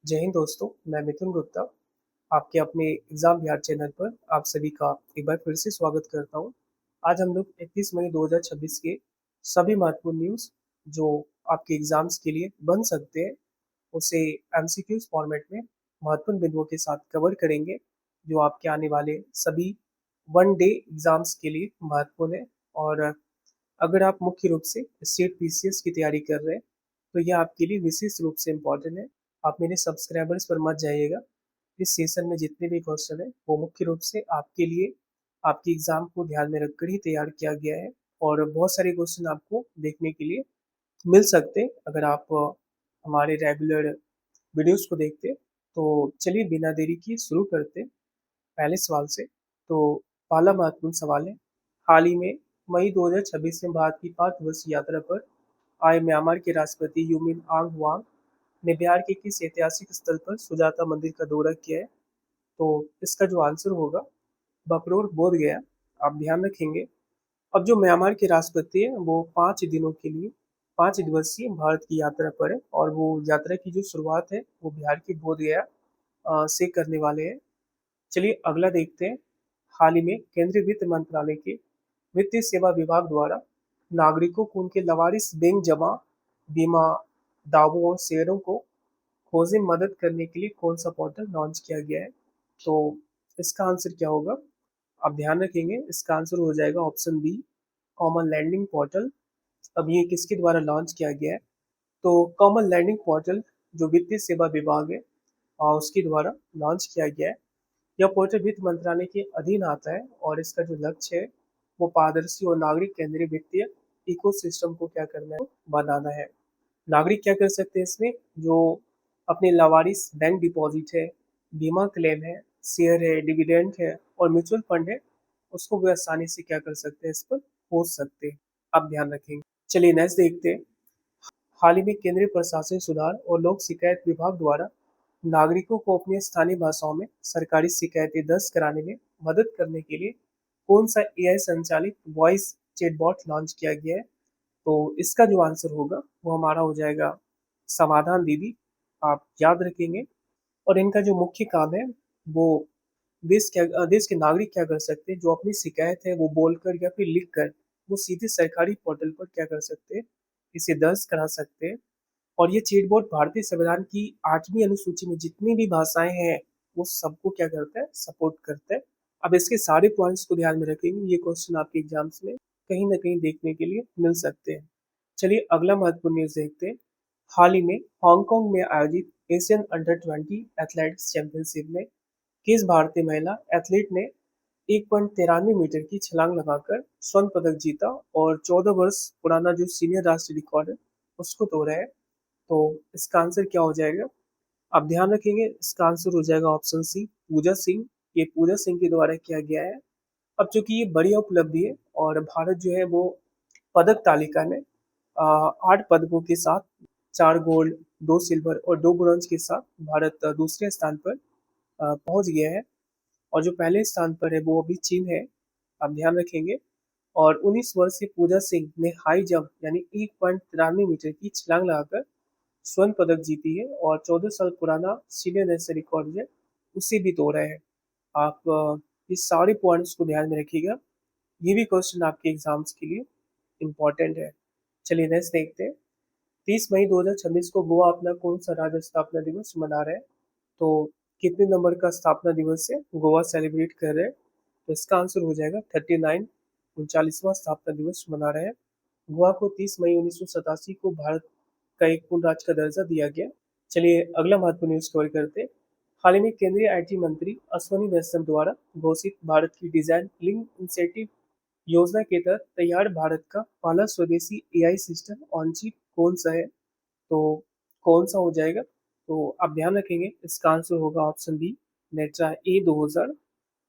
जय हिंद दोस्तों, मैं मिथुन गुप्ता, आपके अपने एग्ज़ाम बिहार चैनल पर आप सभी का एक बार फिर से स्वागत करता हूँ। आज हम लोग 31 मई 2026 के सभी महत्वपूर्ण न्यूज़ जो आपके एग्ज़ाम्स के लिए बन सकते हैं, उसे एमसीक्यूज़ फॉर्मेट में महत्वपूर्ण बिंदुओं के साथ कवर करेंगे, जो आपके आने वाले सभी वन डे एग्ज़ाम्स के लिए महत्वपूर्ण है। और अगर आप मुख्य रूप से स्टेट पीसीएस की तैयारी कर रहे हैं, तो यह आपके लिए विशेष रूप से इम्पोर्टेंट है। आप मेरे सब्सक्राइबर्स पर मत जाइएगा। इस सेशन में जितने भी क्वेश्चन है वो मुख्य रूप से आपके लिए आपके एग्जाम को ध्यान में रखकर ही तैयार किया गया है, और बहुत सारे क्वेश्चन आपको देखने के लिए मिल सकते हैं अगर आप हमारे रेगुलर वीडियोस को देखते हैं। तो चलिए बिना देरी किए शुरू करते हैं पहले सवाल से। तो पहला महत्वपूर्ण सवाल है, हाल ही में मई 2026 में भारत की 5 दिवसीय यात्रा पर आए म्यांमार के राष्ट्रपति यूमिन आंग वांग ने बिहार के किस ऐतिहासिक स्थल पर सुजाता मंदिर का दौरा किया है? तो इसका जो आंसर होगा बकरोर बोध गया। आप ध्यान रखेंगे। अब जो म्यांमार के राष्ट्रपति है वो 5 दिनों के लिए 5 दिवसीय भारत की यात्रा पर है, और वो यात्रा की जो शुरुआत है वो बिहार के बोध गया से करने वाले हैं। चलिए अगला देखते हैं। हाल ही में केंद्रीय वित्त मंत्रालय के वित्तीय सेवा विभाग द्वारा नागरिकों को उनके लवारिस बैंक जमा बीमा दावों और शेयरों को खोजने में मदद करने के लिए कौन सा पोर्टल लॉन्च किया गया है? तो इसका आंसर क्या होगा? आप ध्यान रखेंगे, इसका आंसर हो जाएगा option B, common landing portal. अब ये किसके द्वारा लॉन्च किया गया है? तो कॉमन लैंडिंग पोर्टल जो वित्तीय सेवा विभाग है उसके द्वारा लॉन्च किया गया है। यह पोर्टल वित्त मंत्रालय के अधीन आता है, और इसका जो लक्ष्य है वो पारदर्शी और नागरिक केंद्रीय वित्तीय इकोसिस्टम को क्या करना है, बनाना है। नागरिक क्या कर सकते हैं इसमें? जो अपने लावारिस बैंक डिपॉजिट है, बीमा क्लेम है, शेयर है, डिविडेंड है और म्यूचुअल फंड है, उसको वे आसानी से क्या कर सकते हैं, इस पर खोज सकते हैं। आप ध्यान रखेंगे। चलिए नेक्स्ट देखते हैं। हाल ही में केंद्रीय प्रशासन सुधार और लोक शिकायत विभाग द्वारा नागरिकों को अपनी स्थानीय भाषाओं में सरकारी शिकायतें दर्ज कराने में मदद करने के लिए कौन सा एआई संचालित वॉइस चैटबॉट लॉन्च किया गया है? तो इसका जो आंसर होगा वो हमारा हो जाएगा समाधान दीदी। आप याद रखेंगे। और इनका जो मुख्य काम है वो देश के नागरिक क्या कर सकते हैं, जो अपनी शिकायत है वो बोलकर या फिर लिख कर वो सीधे सरकारी पोर्टल पर क्या कर सकते हैं, इसे दर्ज करा सकते हैं। और ये चैटबॉट भारतीय संविधान की 8वीं अनुसूची में जितनी भी भाषाएं हैं वो सबको क्या करता है, सपोर्ट करता है। अब इसके सारे पॉइंट्स को ध्यान में रखेंगे, ये क्वेश्चन आपके एग्जाम्स में कहीं ना कहीं देखने के लिए मिल सकते हैं। चलिए अगला महत्वपूर्ण न्यूज देखते हैं। हाल ही में हांगकांग में आयोजित एशियन अंडर 20 एथलेटिक्स चैंपियनशिप में किस भारतीय महिला एथलीट ने 1.93 मीटर की छलांग लगाकर स्वर्ण पदक जीता और 14 वर्ष पुराना जो सीनियर राष्ट्रीय रिकॉर्ड है उसको तोड़ा है? तो इसका आंसर क्या हो जाएगा? आप ध्यान रखेंगे, इसका आंसर हो जाएगा ऑप्शन सी, पूजा सिंह। ये पूजा सिंह के द्वारा किया गया है। अब चूंकि ये बड़ी उपलब्धि है और भारत जो है वो पदक तालिका में 8 पदकों के साथ 4 गोल्ड, 2 सिल्वर और 2 ब्रॉन्ज के साथ भारत दूसरे स्थान पर पहुंच गया है। और जो पहले स्थान पर है वो अभी चीन है। आप ध्यान रखेंगे। और 19 वर्षीय पूजा सिंह ने हाई जंप यानी 1.93 मीटर की छलांग लगाकर स्वर्ण पदक जीती है, और 14 साल पुराना सीनियर नेशनल रिकॉर्ड है उसे भी तोड़ा है। आप इस सारे पॉइंट्स को ध्यान में रखिएगा। ये भी क्वेश्चन आपके एग्जाम्स के लिए इम्पोर्टेंट है। चलिए नेक्स्ट देखते हैं। 30 मई 2026 को गोवा अपना कौन सा राज्य स्थापना दिवस मना रहा है? तो कितने नंबर का स्थापना दिवस है गोवा सेलिब्रेट कर रहे हैं? तो इसका आंसर हो जाएगा 39, 39वां स्थापना दिवस मना रहे हैं। गोवा को 30 मई 1987 को भारत का एक पूर्ण राज्य का दर्जा दिया गया। चलिए अगला महत्वपूर्ण न्यूज कवर करते हैं। हाल ही में केंद्रीय आईटी मंत्री अश्वनी वैष्णव द्वारा घोषित भारत की डिजाइन लिंक इंसेंटिव योजना के तहत तैयार भारत का पहला स्वदेशी एआई सिस्टम ऑन चिप कौन सा है? तो कौन सा हो जाएगा? तो आप ध्यान रखेंगे, इसका आंसर होगा ऑप्शन बी, नेट्रा ए 2000।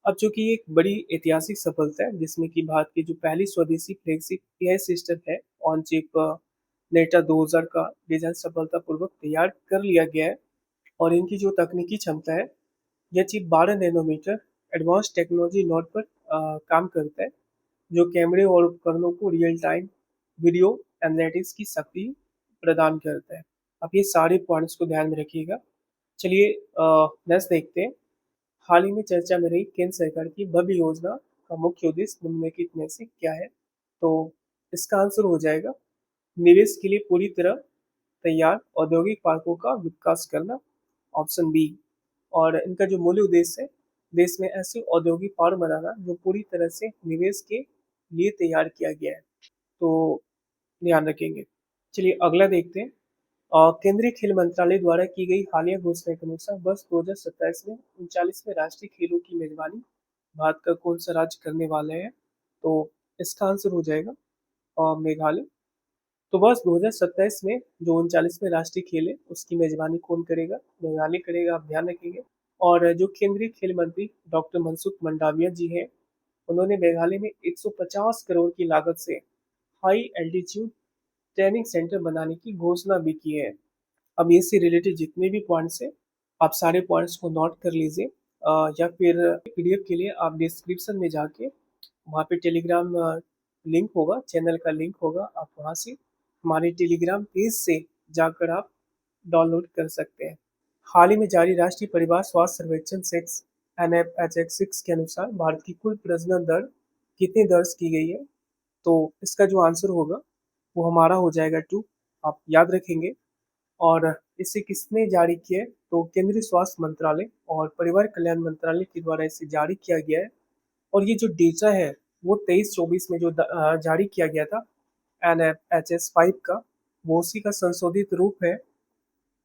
अब चूंकि ये एक बड़ी ऐतिहासिक सफलता है जिसमें कि भारत की जो पहली स्वदेशी फ्लैगशिप एआई सिस्टम है ऑन चिप नेटा 2000 का डिजाइन सफलतापूर्वक तैयार कर लिया गया है। और इनकी जो तकनीकी क्षमता है, यह chip 12 nanometre advance technology node पर काम करता है, जो कैमरे और उपकरणों को रियल टाइम वीडियो एनालिटिक्स की शक्ति प्रदान करता है। अब ये सारे पॉइंट्स को ध्यान में रखिएगा। चलिए नेक्स्ट देखते हैं। हाल ही में चर्चा में रही केंद्र सरकार की भव्य योजना का मुख्य उद्देश्य निम्नलिखित में से क्या है? तो इसका आंसर हो जाएगा निवेश के लिए पूरी तरह तैयार औद्योगिक पार्कों का विकास करना, ऑप्शन बी। और इनका जो मूल्य उद्देश्य है, देश में ऐसे औद्योगिक पार्क बनाना जो पूरी तरह से निवेश के लिए तैयार किया गया है। तो ध्यान रखेंगे। चलिए अगला देखते हैं। केंद्रीय खेल मंत्रालय द्वारा की गई हालिया घोषणा के अनुसार वर्ष 2027 में 39वें राष्ट्रीय खेलों की मेजबानी भारत का कौन सा राज्य करने वाला है? तो इसका आंसर हो जाएगा मेघालय। तो वर्ष 2027 में जो 39वें राष्ट्रीय खेल है उसकी मेजबानी कौन करेगा? मेघालय करेगा, आप ध्यान रखेंगे। और जो केंद्रीय खेल मंत्री डॉक्टर मनसुख मंडाविया जी हैं, उन्होंने मेघालय में 150 करोड़ की लागत से हाई एल्टीट्यूड ट्रेनिंग सेंटर बनाने की घोषणा भी की है। अब इससे रिलेटेड जितने भी पॉइंट्स हैं, आप सारे पॉइंट्स को नोट कर लीजिए। या फिर पीडीएफ के लिए आप डिस्क्रिप्शन में जाके वहाँ पे टेलीग्राम लिंक होगा, चैनल का लिंक होगा, आप वहाँ से हमारे टेलीग्राम पेज से जाकर आप डाउनलोड कर सकते हैं। हाल ही में जारी राष्ट्रीय परिवार स्वास्थ्य सर्वेक्षण सेक्स NFHX6 के अनुसार भारत की कुल प्रजनन दर कितनी दर्ज की गई है? तो इसका जो आंसर होगा वो हमारा हो जाएगा 2, आप याद रखेंगे। और इसे किसने जारी किया है? तो केंद्रीय स्वास्थ्य मंत्रालय और परिवार कल्याण मंत्रालय के द्वारा इसे जारी किया गया है। और ये जो डेटा है वो 23-24 में जो जारी किया गया था NFHS5 का, वो उसी का संशोधित रूप है,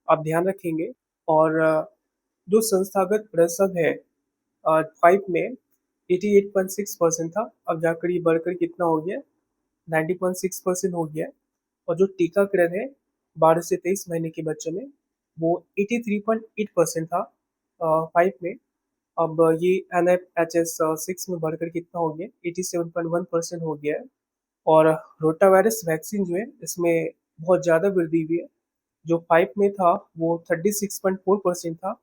आप ध्यान रखेंगे। और जो संस्थागत प्रतिशत है 5 में 88.6% था, अब जाकर ये बढ़कर कितना हो गया? 90.6% हो गया है। और जो टीकाकरण है 12 से 23 महीने के बच्चों में, वो 83.8% था 5 में। अब ये NFHS6 में बढ़कर कितना हो गया? 87.1% हो गया है। और रोटावायरस वैक्सीन जो है इसमें बहुत ज़्यादा वृद्धि हुई है। जो 5 में था वो 36.4% था,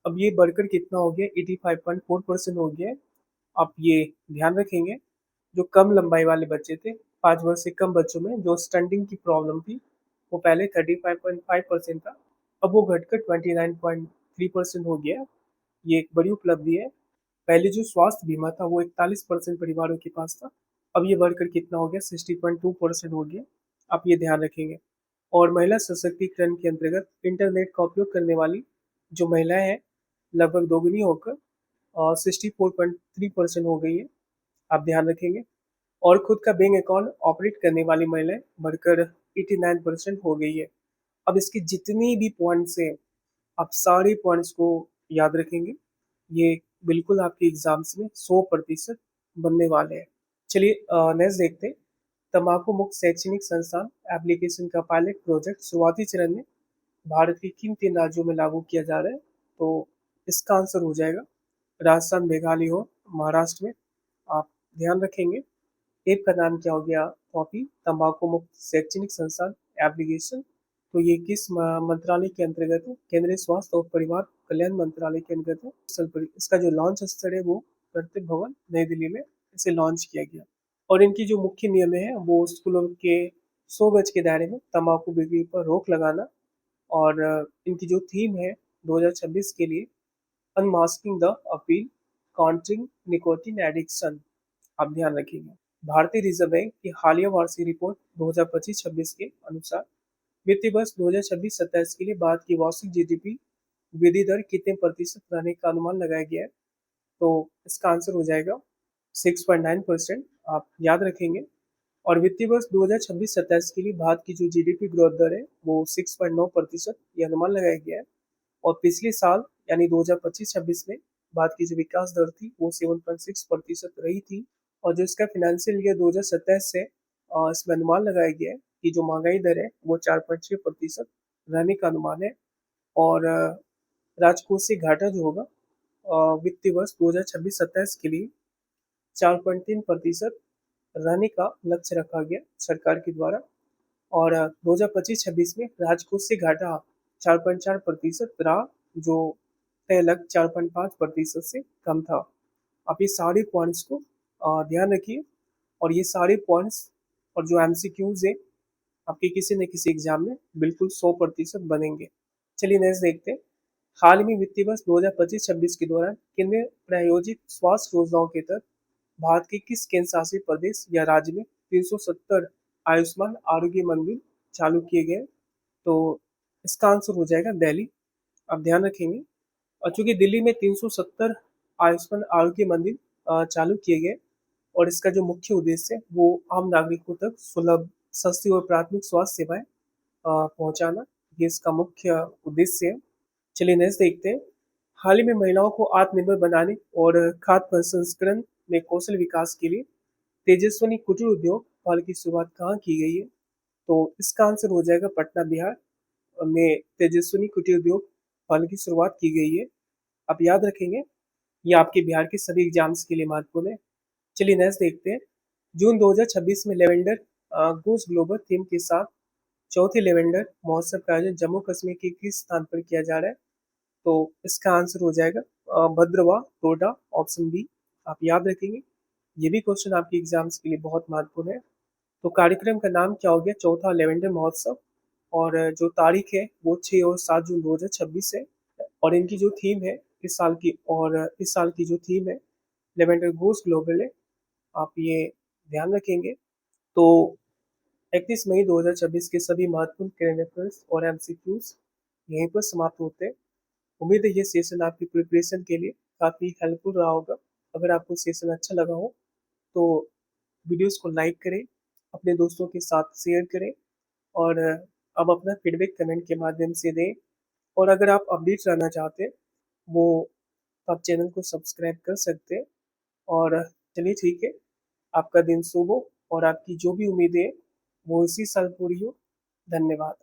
अब ये बढ़कर कितना हो गया? 85.4% हो गया है। आप ये ध्यान रखेंगे। जो कम लंबाई वाले बच्चे थे, 5 वर्ष से कम बच्चों में जो स्टंटिंग की प्रॉब्लम थी, वो पहले 35.5% था, अब वो घटकर 29.3% हो गया। ये एक बड़ी उपलब्धि है। पहले जो स्वास्थ्य बीमा था वो 41% परिवारों के पास था, अब ये बढ़कर कितना हो गया? 60.2% हो गया। आप ये ध्यान रखेंगे। और महिला सशक्तिकरण के अंतर्गत इंटरनेट का उपयोग करने वाली जो महिलाएं हैं, लगभग दोगुनी होकर 64.3% हो गई है, आप ध्यान रखेंगे। और खुद का बैंक अकाउंट ऑपरेट करने वाली महिलाएं बढ़कर 89% हो गई है। अब इसके जितने भी पॉइंट्स हैं, आप सारे पॉइंट्स को याद रखेंगे। ये बिल्कुल आपके एग्जाम्स में 100% बनने वाले हैं। चलिए नेक्स्ट देखते हैं। तंबाकू मुक्त शैक्षणिक संस्थान एप्लीकेशन का पायलट प्रोजेक्ट शुरुआती चरण में भारत के किन 3 राज्यों में लागू किया जा रहा है? तो इसका आंसर हो जाएगा राजस्थान, मेघालय और महाराष्ट्र में, आप ध्यान रखेंगे। ऐप का नाम क्या हो गया? कॉपी तंबाकू मुक्त शैक्षणिक संस्थान एप्लीकेशन। तो ये किस मंत्रालय के अंतर्गत है? केंद्रीय स्वास्थ्य और परिवार कल्याण मंत्रालय के अंतर्गत है। इसका जो लॉन्च स्थल है वो कर्तव्य भवन नई दिल्ली में इसे लॉन्च किया गया। और इनकी जो मुख्य नियम है वो स्कूलों के 100 गज के दायरे में तंबाकू बिक्री पर रोक लगाना। और इनकी जो थीम है 2026 के लिए, unmasking the appeal, countering nicotine addiction, आप ध्यान रखेंगे। भारतीय रिजर्व बैंक की हालिया वार्षिक रिपोर्ट 2025-26 के अनुसार वित्तीय वर्ष 2026-27 के लिए भारत की वार्षिक जीडीपी वृद्धि दर कितने प्रतिशत रहने का अनुमान लगाया गया है? तो इसका आंसर हो जाएगा 6.9%, आप याद रखेंगे। और वित्तीय वर्ष 2026-27 के लिए भारत की जो जीडीपी ग्रोथ दर है वो 6.9% ये अनुमान लगाया गया है। और पिछले साल यानी 2025-26 में भारत की जो विकास दर थी वो 7.6% रही थी। और जो इसका फिनेंशियल ईयर 2027 से इसमें अनुमान लगाया गया है कि जो महंगाई दर है वो 4.6% रहने का अनुमान है। और राजकोषीय घाटा जो होगा वित्तीय वर्ष 2026-27 के लिए 4.3% रहने का लक्ष्य रखा गया सरकार के द्वारा। और 2025-26 में राजकोषीय घाटा 4.4% रहा, जो तय लक्ष्य 4.5% से कम था। आप ये सारे पॉइंट्स को ध्यान रखिए। और ये सारे पॉइंट्स और जो एमसीक्यूज है आपके किसी न किसी एग्जाम में बिल्कुल 100% बनेंगे। चलिए नेक्स्ट देखते हैं। हाल ही में वित्तीय वर्ष 2025-26 के दौरान केंद्र प्रायोजित स्वास्थ्य योजनाओं के तहत भारत के किस केंद्र शासित प्रदेश या राज्य में 370 आयुष्मान आरोग्य मंदिर चालू किए गए? तो इसका आंसर हो जाएगा दिल्ली। आप ध्यान रखेंगे। और चूंकि दिल्ली में 370 आयुष्मान आरोग्य मंदिर चालू किए गए और इसका जो मुख्य उद्देश्य है वो आम नागरिकों तक सुलभ, सस्ती और प्राथमिक स्वास्थ्य सेवाएं पहुंचाना, ये इसका मुख्य उद्देश्य है। चलिए नेक्स्ट देखते हैं। हाल ही में महिलाओं को आत्मनिर्भर बनाने और खाद्य प्रसंस्करण में कौशल विकास के लिए तेजस्विनी कुटीर उद्योग पहल की शुरुआत कहाँ की गई है? तो इसका आंसर हो जाएगा पटना, बिहार में तेजस्विनी कुटीर उद्योग पहल की शुरुआत की गई है। आप याद रखेंगे, ये आपके बिहार के सभी एग्जाम्स के लिए महत्वपूर्ण है। चलिए नेक्स्ट देखते हैं। जून 2026 में लेवेंडर गोस ग्लोबल थीम के साथ चौथे लेवेंडर महोत्सव का आयोजन जम्मू कश्मीर के किस स्थान पर किया जा रहा है? तो इसका आंसर हो जाएगा भद्रवाह, टोडा, ऑप्शन बी। आप याद रखेंगे, ये भी क्वेश्चन आपके एग्जाम्स के लिए बहुत महत्वपूर्ण है। तो कार्यक्रम का नाम क्या हो गया? चौथा लेवेंडर महोत्सव। और जो तारीख है वो 6 और 7 जून 2026 है। और इनकी जो थीम है इस साल की जो थीम है लेवेंडर गोस ग्लोबल है। आप ये ध्यान रखेंगे। तो 31 मई 2026 के सभी महत्वपूर्ण करंट अफेयर्स और एमसीक्यूज यहीं पर समाप्त होते हैं। उम्मीद है ये सेशन आपकी प्रिपरेशन के लिए काफ़ी हेल्पफुल रहा होगा। अगर आपको सेशन अच्छा लगा हो तो वीडियोस को लाइक करें, अपने दोस्तों के साथ शेयर करें और अब अपना फीडबैक कमेंट के माध्यम से दें। और अगर आप अपडेट रहना चाहते हैं वो आप चैनल को सब्सक्राइब कर सकते हैं। और चलिए ठीक है, आपका दिन शुभ हो और आपकी जो भी उम्मीदें हैं वो इसी साल पूरी हो। धन्यवाद।